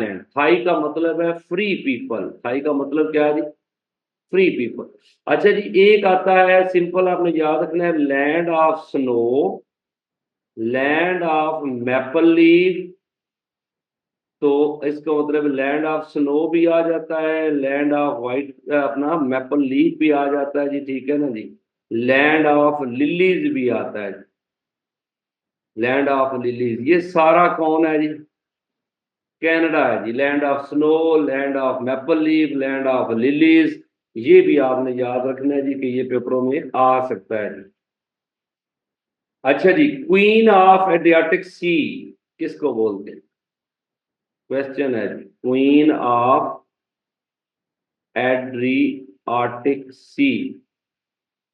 Thailand. Thai का मतलब है फ्री पीपल, थाई का मतलब क्या है जी, फ्री पीपल। अच्छा जी, एक आता है सिंपल, आपने याद रखना है, land of snow, land of maple leaf. तो इसका मतलब लैंड ऑफ स्नो भी आ जाता है, लैंड ऑफ वाइट अपना मैपल लीफ भी आ जाता है जी, ठीक है ना जी। लैंड ऑफ लिलीज भी आता है, लैंड ऑफ लिलीज, ये सारा कौन है जी, कनाडा है जी। Land of snow, land of maple leaf, land of lilies, ये भी आपने याद रखना है जी कि ये पेपरों में आ सकता है जी। अच्छा जी, क्वीन ऑफ एड्रियाटिक सी किसको बोलते हैं, क्वेश्चन है जी, क्वीन ऑफ एड्रियाटिक सी,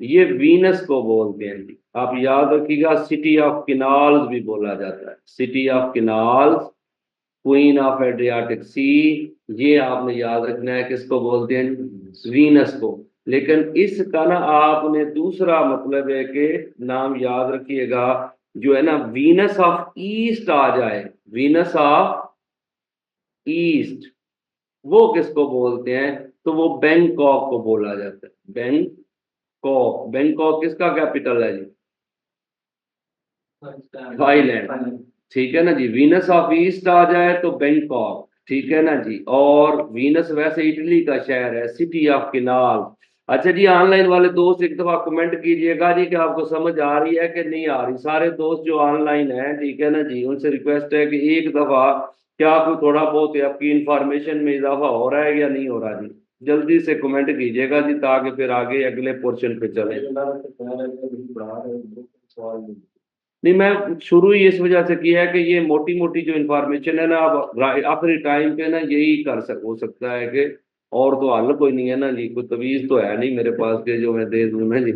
ये वीनस को बोलते हैं जी। आप याद रखिएगा, सिटी ऑफ किनाल्स भी बोला जाता है, city of canals, queen of Adriatic sea, ये आपने याद रखना है किसको बोलते हैं, वीनस को। लेकिन इसका ना आपने दूसरा मतलब है कि नाम याद रखिएगा, जो है ना वीनस ऑफ ईस्ट आ जाए, वीनस ऑफ ईस्ट, वो किसको बोलते हैं, तो वो बैंकॉक को बोला जाता है, बैंकॉक। बैंकॉक किसका कैपिटल है जी, थाईलैंड, ठीक है ना जी। वीनस ऑफ ईस्ट आ जाए तो बैंकॉक, ठीक है ना जी। और वीनस वैसे इटली का शहर है, सिटी ऑफ किनाल। अच्छा जी, ऑनलाइन वाले दोस्त एक दफा कमेंट कीजिएगा जी कि आपको समझ आ रही है कि नहीं आ रही। सारे दोस्त जो ऑनलाइन हैं, ठीक है ना जी, उनसे रिक्वेस्ट है कि एक दफा क्या कोई थोड़ा बहुत आपकी इंफॉर्मेशन में इजाफा हो रहा है या नहीं हो रहा जी, जल्दी से कमेंट कीजिएगा जी, ताकि फिर आगे अगले पोर्शन पे चले। नहीं, मैं शुरू ही इस वजह से किया है कि ये मोटी मोटी जो इन्फॉर्मेशन है ना, अब आखिरी टाइम पे ना यही हो सकता है कि, और तो हल कोई नहीं है ना जी, कोई तवीज तो है नहीं मेरे पास के जो मैं दे दूं ना जी।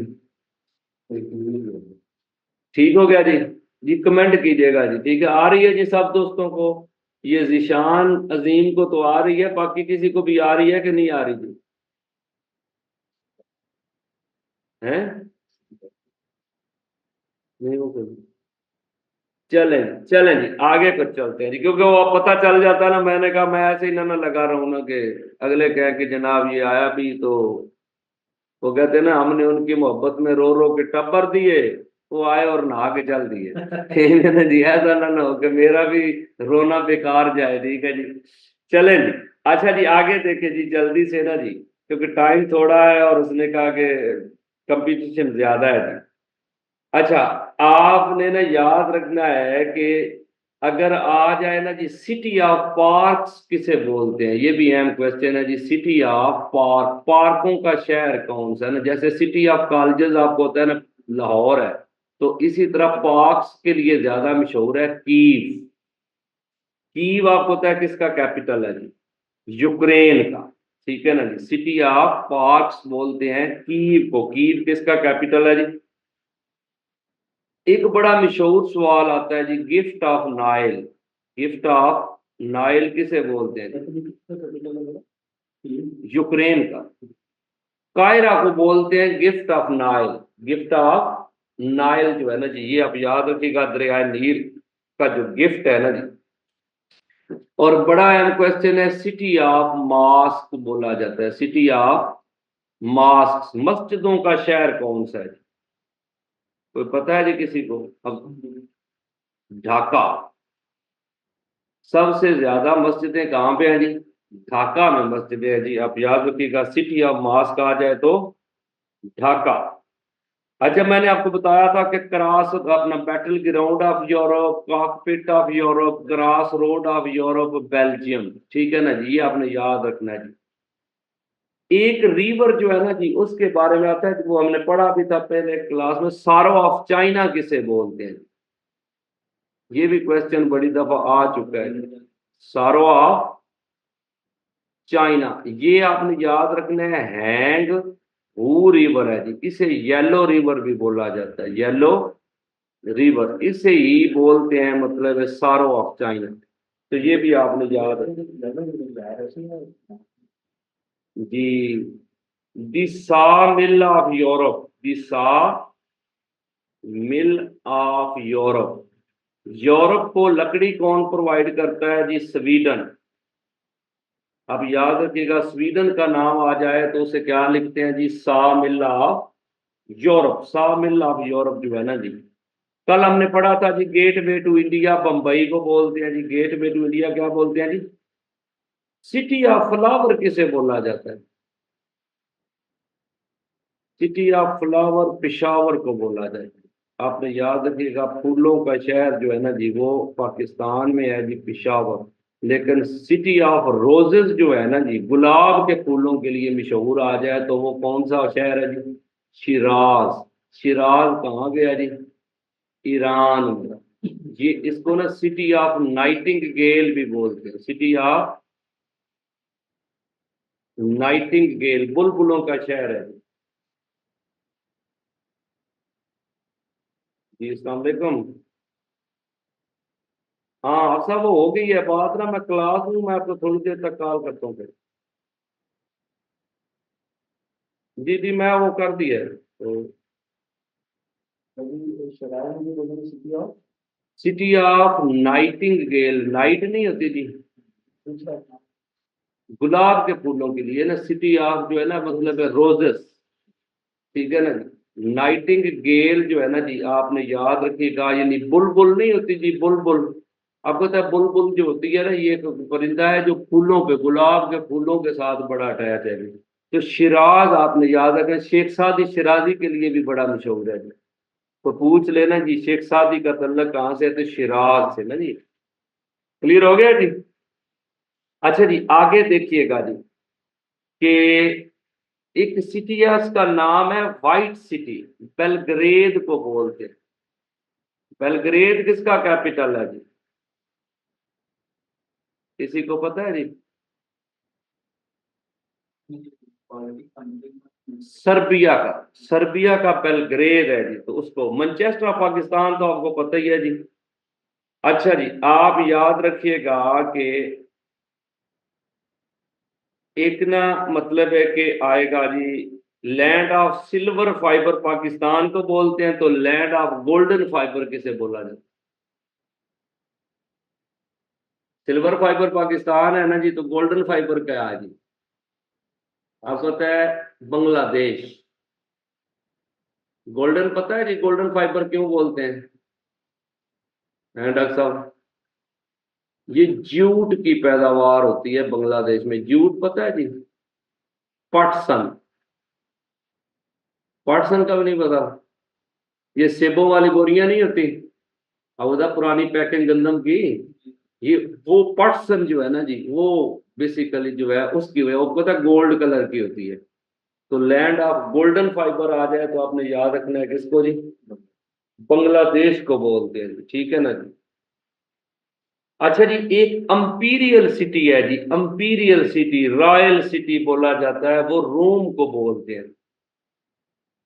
ठीक हो गया जी। जी कमेंट कीजिएगा जी, ठीक है, आ रही है जी सब दोस्तों को, ये जिशान अजीम को तो आ रही है, बाकी किसी को भी आ रही है कि नहीं आ रही जी, हैं, नहीं हो कोई। चलें चलें जी, आगे कुछ चलते हैं जी, क्योंकि वो पता चल जाता है ना, मैंने कहा मैं ऐसे ही ना लगा रहा हूं ना कि अगले कह के जनाब ये आया भी तो, वो कहते हैं ना हमने उनकी मोहब्बत में रो रो के टब्बर दिए, वो आए और नहा के चल दिए। ठीक है ना जी, ऐसा ना हो कि मेरा भी रोना बेकार जाए, ठीक है जी। चलें जी, अच्छा जी आगे देखे जी जल्दी से ना जी, क्योंकि टाइम थोड़ा है और उसने कहा कि कंपटीशन ज्यादा है जी। अच्छा, आपने ना याद रखना है कि अगर आ जाए ना जी, सिटी ऑफ पार्क्स किसे बोलते हैं, ये भी अहम क्वेश्चन है जी। सिटी ऑफ पार्क, पार्कों का शहर कौन सा है ना, जैसे सिटी ऑफ कॉलेजेस आपको होता है ना लाहौर है, तो इसी तरह पार्क्स के लिए ज्यादा मशहूर है कीव। कीव आपको पता है किसका कैपिटल है जी, यूक्रेन का, ठीक है ना जी। सिटी ऑफ पार्क्स बोलते हैं कीव को, कीव किसका कैपिटल है जी। एक बड़ा मशहूर सवाल आता है जी, gift of Nile, gift of Nile किसे बोलते हैं, यूक्रेन का। कायरा को बोलते हैं gift of Nile, gift of Nile जो है ना जी, ये आप याद रखिएगा, दरिया नील का जो गिफ्ट है ना जी। और बड़ा अहम क्वेश्चन है, सिटी ऑफ मास्क बोला जाता है, सिटी ऑफ मास्क, मस्जिदों का शहर कौन सा है, कोई पता है जी किसी को, अब ढाका। सबसे ज्यादा मस्जिदें कहाँ पे हैं जी, ढाका में मस्जिदें हैं जी, आप याद रखिएगा, सिटी ऑफ मास्क आ जाए तो ढाका। अच्छा, मैंने आपको बताया था कि क्रॉस अपना battle ground of Europe, cockpit of Europe, cross road of Europe Belgium, ठीक है ना जी, ये आपने याद रखना है जी। एक रिवर जो है ना जी, उसके बारे में आता है, वो हमने पढ़ा भी था पहले क्लास में, सारो ऑफ चाइना किसे बोलते हैं, ये भी क्वेश्चन बड़ी दफा आ चुका है, सारो ऑफ चाइना, ये आपने याद रखना है, हैंग हू रिवर है जी, इसे येलो रिवर भी बोला जाता है, येलो रिवर इसे ही बोलते हैं, मतलब है सारो ऑफ चाइना। तो ये भी आपने याद जी। दिसा मिल ऑफ यूरोप, दिसा मिल ऑफ यूरोप, यूरोप को लकड़ी कौन प्रोवाइड करता है जी, स्वीडन, अब याद रखिएगा, स्वीडन का नाम आ जाए तो उसे क्या लिखते हैं जी, सा मिल ऑफ यूरोप, सा मिल ऑफ यूरोप जो है ना जी। कल हमने पढ़ा था जी, gateway to India Bambai को बोलते हैं जी, गेट वे टू इंडिया क्या बोलते हैं जी, सिटी ऑफ फ्लावर किसे बोला जाता है, सिटी ऑफ फ्लावर पिशावर को बोला जाता है। आपने याद रखिएगा, फूलों का शहर जो है ना जी वो पाकिस्तान में है जी, पिशावर। लेकिन सिटी ऑफ रोजेस जो है ना जी, गुलाब के फूलों के लिए मशहूर आ जाए तो वो कौन सा शहर है जी, शिराज। शिराज कहाँ गया जी, ईरान में। ये इसको ना सिटी ऑफ नाइटिंगेल भी बोलते हैं, सिटी ऑफ नाइटिंगेल, बुलबुलों का शहर है जी। अस्सलाम वालेकुम। हाँ सब हो गई है बात ना, मैं क्लास हूँ, मैं आपको थोड़ी देर तक कॉल करता हूँ फिर। जी जी मैं वो कर दिया है तो। सिटी ऑफ नाइटिंगेल, नाइट नहीं होती जी, गुलाब के फूलों के लिए ना, सिटी ऑफ जो है ना मतलब है रोजेस, ठीक है ना जी। नाइटिंग गेल जो है ना जी, आपने याद रखिएगा, यानी बुलबुल नहीं होती जी, बुलबुल। आपको पता है बुलबुल जो होती है ना, ये एक परिंदा है जो फूलों पे, गुलाब के फूलों के साथ बड़ा अटैच है जी। तो शिराज आपने याद रखना, शेख सादी शिराजी के लिए भी बड़ा मशहूर है जी। तो पूछ लेना जी, शेख सादी का तल्लक कहाँ से है, तो शिराज से ना जी। क्लियर हो गया जी। अच्छा जी आगे देखिएगा जी, कि एक सिटी है उसका नाम है वाइट सिटी, बेलग्रेद को बोलते हैं। बेलग्रेद किसका कैपिटल है जी, किसी को पता है जी, सर्बिया का, सर्बिया का बेलग्रेद है जी। तो उसको मैनचेस्टर ऑफ पाकिस्तान तो आपको पता ही है जी। अच्छा जी आप याद रखिएगा कि एक ना मतलब है कि आएगा जी, land of silver fibre Pakistan को बोलते हैं, तो लैंड ऑफ गोल्डन फाइबर किसे बोला जाता है, सिल्वर फाइबर पाकिस्तान है ना जी, तो गोल्डन फाइबर क्या है जी, आपको पता है, बांग्लादेश। गोल्डन पता है जी, गोल्डन फाइबर क्यों बोलते हैं डॉक्टर साहब, ये जूट की पैदावार होती है बांग्लादेश में, जूट पता है जी, पटसन, पटसन का भी नहीं पता, ये सेबों वाली बोरियां नहीं होती, अब उधर पुरानी पैकिंग गंदम की, ये वो पटसन जो है ना जी, वो बेसिकली जो है उसकी वजह वो पता गोल्ड कलर की होती है। तो लैंड ऑफ गोल्डन फाइबर आ जाए तो आपने याद रखना है किसको जी, बांग्लादेश को बोलते हैं जी, ठीक है ना जी। अच्छा जी एक अंपीरियल सिटी है जी, अंपीरियल सिटी, रॉयल सिटी बोला जाता है, वो रोम को बोलते हैं।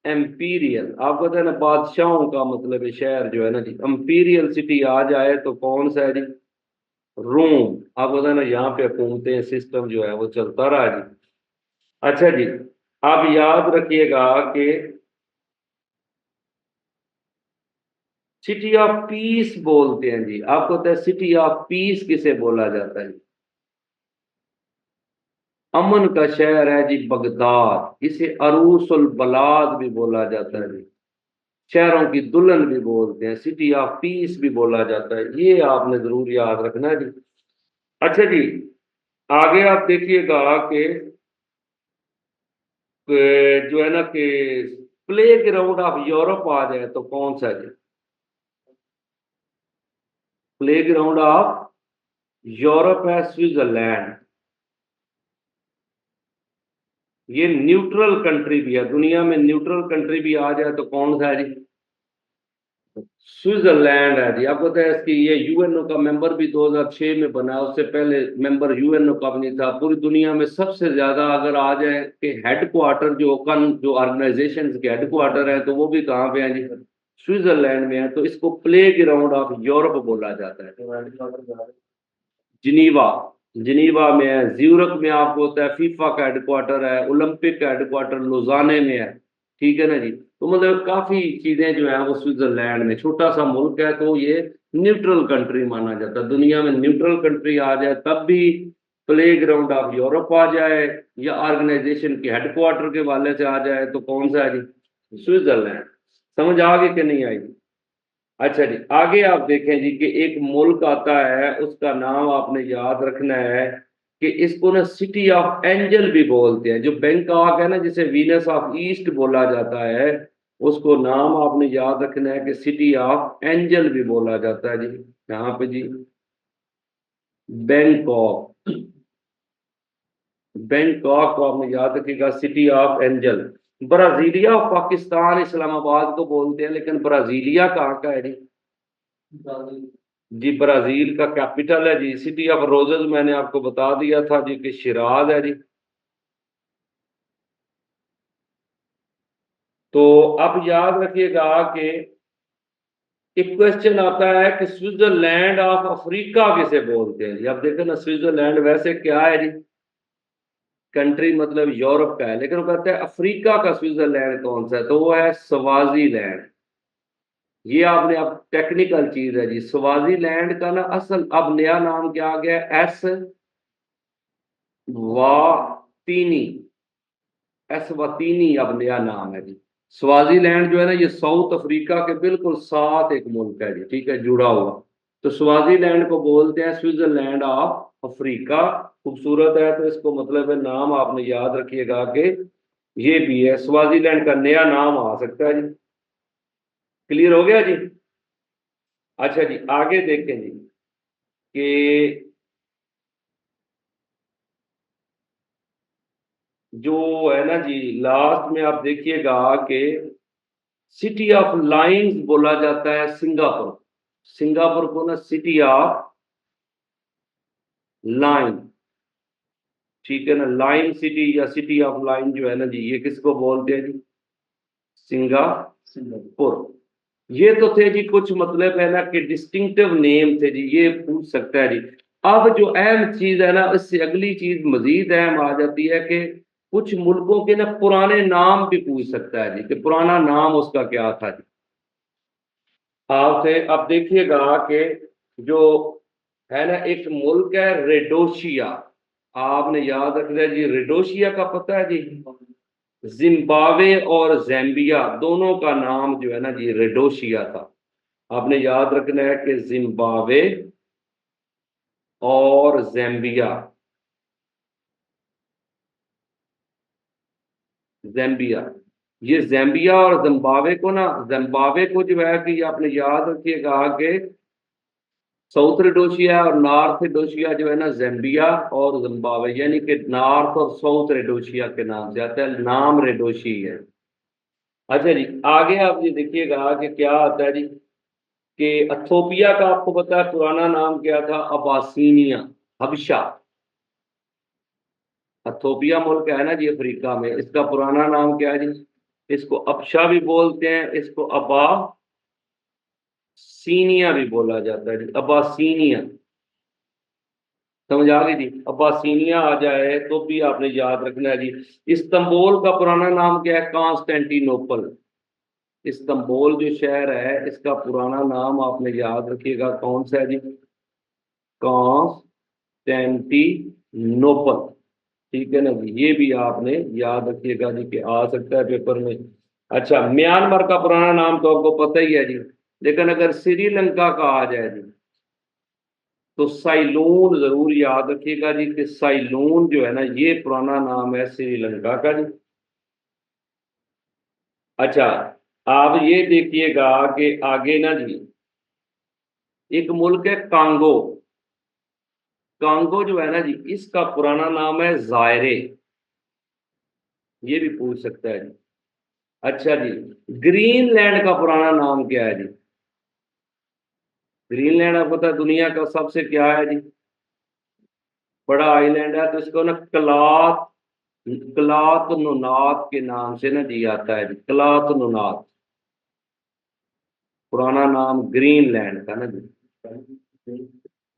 एम्पीरियल आपको पता है ना, बादशाहों का मतलब है शहर जो है ना जी, अंपीरियल सिटी आ जाए तो कौन सा है जी, रोम। आपको पता है ना, यहाँ पे हुकूमतें सिस्टम जो है वो चलता रहा जी। अच्छा जी आप याद रखिएगा कि सिटी ऑफ पीस बोलते हैं जी, आपको पता है सिटी ऑफ पीस किसे बोला जाता है, अमन का शहर है जी बगदाद, इसे अरूसुल बलाद भी बोला जाता है जी, शहरों की दुल्हन भी बोलते हैं, सिटी ऑफ पीस भी बोला जाता है, ये आपने जरूर याद रखना है जी। अच्छा जी आगे आप देखिएगा कि जो है ना कि प्ले ग्राउंड ऑफ यूरोप आ जाए तो कौन सा है जी, प्ले ग्राउंड ऑफ यूरोप है स्विट्जरलैंड। ये न्यूट्रल कंट्री भी है, दुनिया में न्यूट्रल कंट्री भी आ जाए तो कौन सा है जी, स्विट्जरलैंड है जी। आपको पता है इसकी ये यूएनओ का मेंबर भी 2006 में बना, उससे पहले मेंबर यूएनओ का भी नहीं था। पूरी दुनिया में सबसे ज्यादा अगर आ जाए कि हेडक्वार्टर जो ऑर्गेनाइजेशन के हेडक्वार्टर है तो वो भी कहाँ पे है जी, स्विट्जरलैंड में है। तो इसको प्ले ग्राउंड ऑफ यूरोप बोला जाता है। जिनीवा, जिनीवा में है, ज्यूरख में आपको होता है, फीफा का हेडक्वार्टर है, ओलंपिक का हेडक्वार्टर लुजाने में है, ठीक है ना जी। तो मतलब काफी चीजें जो है वो स्विट्जरलैंड में, छोटा सा मुल्क है तो ये न्यूट्रल कंट्री माना जाता है। दुनिया में न्यूट्रल कंट्री आ जाए तब भी प्ले ग्राउंड ऑफ यूरोप आ जाए या ऑर्गेनाइजेशन के हेडक्वार्टर के वाले से आ जाए तो कौन सा है जी? स्विट्जरलैंड। समझ आ गई कि नहीं आई? अच्छा जी, आगे आप देखें जी कि एक मुल्क आता है, उसका नाम आपने याद रखना है कि इसको ना सिटी ऑफ एंजल भी बोलते हैं। जो बैंकॉक है ना, जिसे वीनस ऑफ ईस्ट बोला जाता है, उसको नाम आपने याद रखना है कि सिटी ऑफ एंजल भी बोला जाता है जी। यहाँ पे जी बैंकॉक, बैंकॉक को आपने याद रखिएगा city of angel. Brasilia of Pakistan Islamabad को बोलते हैं, लेकिन ब्राजीलिया कहाँ का है जी? जी ब्राजील का कैपिटल है जी सिटी ऑफ रोजेस, मैंने आपको बता दिया था जी कि शिराज है जी। तो अब याद रखिएगा कि एक क्वेश्चन आता है कि स्विट्जरलैंड ऑफ अफ्रीका किसे बोलते हैं जी। अब देखो ना, स्विट्जरलैंड वैसे क्या है जी? कंट्री मतलब यूरोप का है, लेकिन वो कहते हैं अफ्रीका का स्विट्जरलैंड कौन सा है, तो वो है स्वाजीलैंड। ये आपने, अब टेक्निकल चीज है जी, स्वाजीलैंड का ना असल अब नया नाम क्या आ गया? एस वातीनी, एसवातीनी अब नया नाम है जी। स्वाजीलैंड जो है ना, ये साउथ अफ्रीका के बिल्कुल साथ एक मुल्क है जी, ठीक है, जुड़ा हुआ। तो स्वाजीलैंड को बोलते हैं स्विट्जरलैंड ऑफ अफ्रीका। खूबसूरत है, तो इसको मतलब है नाम आपने याद रखिएगा कि ये भी है, स्वाजीलैंड का नया नाम आ सकता है जी। क्लियर हो गया जी? अच्छा जी, आगे देखें जी कि जो है ना जी, लास्ट में आप देखिएगा कि सिटी ऑफ लाइन्स बोला जाता है सिंगापुर। सिंगापुर को ना सिटी ऑफ लाइन, ठीक है ना, लाइन सिटी या सिटी ऑफ लाइन जो है ना जी, ये किसको बोलते हैं जी? सिंगापुर। ये तो थे जी कुछ मतलब है ना कि डिस्टिंक्टिव नेम थे जी, ये पूछ सकता है जी। अब जो अहम चीज है ना, इससे अगली चीज मजीद अहम आ जाती है कि कुछ मुल्कों के ना पुराने नाम भी पूछ सकता है जी, कि पुराना नाम उसका क्या था जी। आपसे अब देखिएगा कि जो है ना एक मुल्क है रेडोशिया, आपने याद रखना है जी, रेडोशिया का पता है जी? जिम्बाब्वे और जैम्बिया दोनों का नाम जो है ना जी रेडोशिया था। आपने याद रखना है कि जिम्बाब्वे और जैम्बिया, जैम्बिया, ये जैम्बिया और जिम्बाब्वे को ना, जिम्बाब्वे को जो है कि आपने याद रखिएगा कि साउथ रेडोशिया और नॉर्थ रेडोशिया जो है ना जैम्बिया और जिम्बाब्वे, यानी कि नॉर्थ और साउथ रेडोशिया के नाम से आता है, नाम रेडोशी है। अच्छा जी, आगे आप ये देखिएगा कि क्या आता है जी कि अथोपिया का आपको पता है पुराना नाम क्या था? अबासीनिया, हबशा। अथोपिया मुल्क है ना जी अफ्रीका में, इसका पुराना नाम क्या है जी? इसको अबशा भी बोलते हैं, इसको अबासीनिया भी बोला जाता है जी, अबासीनिया। समझ आ गई जी? अब्बासीनिया आ जाए तो भी आपने याद रखना है जी। इस्तांबुल का पुराना नाम क्या है? कॉन्स्टेंटिनोपल। इस्तांबुल जो शहर है, इसका पुराना नाम आपने याद रखिएगा, कौन सा है जी? कॉन्स्टेंटिनोपल। ठीक है ना जी, ये भी आपने याद रखिएगा जी कि आ सकता है पेपर में। अच्छा, म्यांमार का पुराना नाम तो आपको पता ही है जी, लेकिन अगर श्रीलंका का आ जाए जी तो साइलोन जरूर याद रखिएगा जी कि साइलोन जो है ना, ये पुराना नाम है श्रीलंका का जी। अच्छा, आप ये देखिएगा कि आगे ना जी एक मुल्क है कांगो। कांगो जो है ना जी, इसका पुराना नाम है जायरे, ये भी पूछ सकता है जी। अच्छा जी, ग्रीनलैंड का पुराना नाम क्या है जी? ग्रीनलैंड आपको पता है दुनिया का सबसे क्या है जी? बड़ा आइलैंड है, तो इसको ना क्लात, क्लात नुनात के नाम से ना जी आता है जी, क्लात नुनात, पुराना नाम ग्रीनलैंड का ना जी।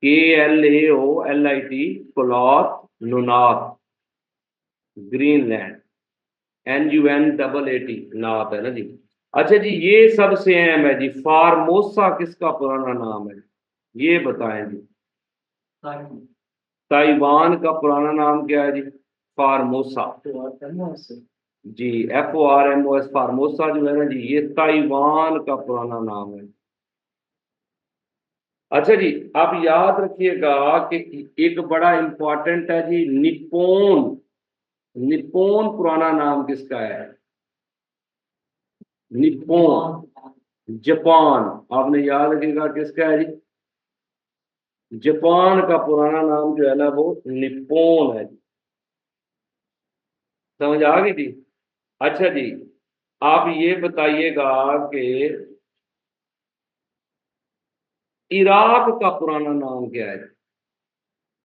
KLAOLIT, क्लॉथ नुनात, ग्रीनलैंड, NUNAAT, नात है ना जी। अच्छा जी, ये सबसे अहम है जी, फार्मोसा किसका पुराना नाम है? ये बताएं जी। ताइवान का पुराना नाम क्या है जी? फार्मोसा। जी, FORMOS, फार्मोसा जो है ना जी, ये ताइवान का पुराना नाम है। अच्छा जी, आप याद रखिएगा कि एक बड़ा इंपॉर्टेंट है जी, निप्पॉन। निप्पॉन पुराना नाम किसका है? निप्पॉन। जापान। आपने याद रखिएगा किसका है जी? जापान का पुराना नाम जो है ना वो निप्पॉन है। समझ आ गई थी? अच्छा जी, आप ये बताइएगा कि इराक का पुराना नाम क्या है?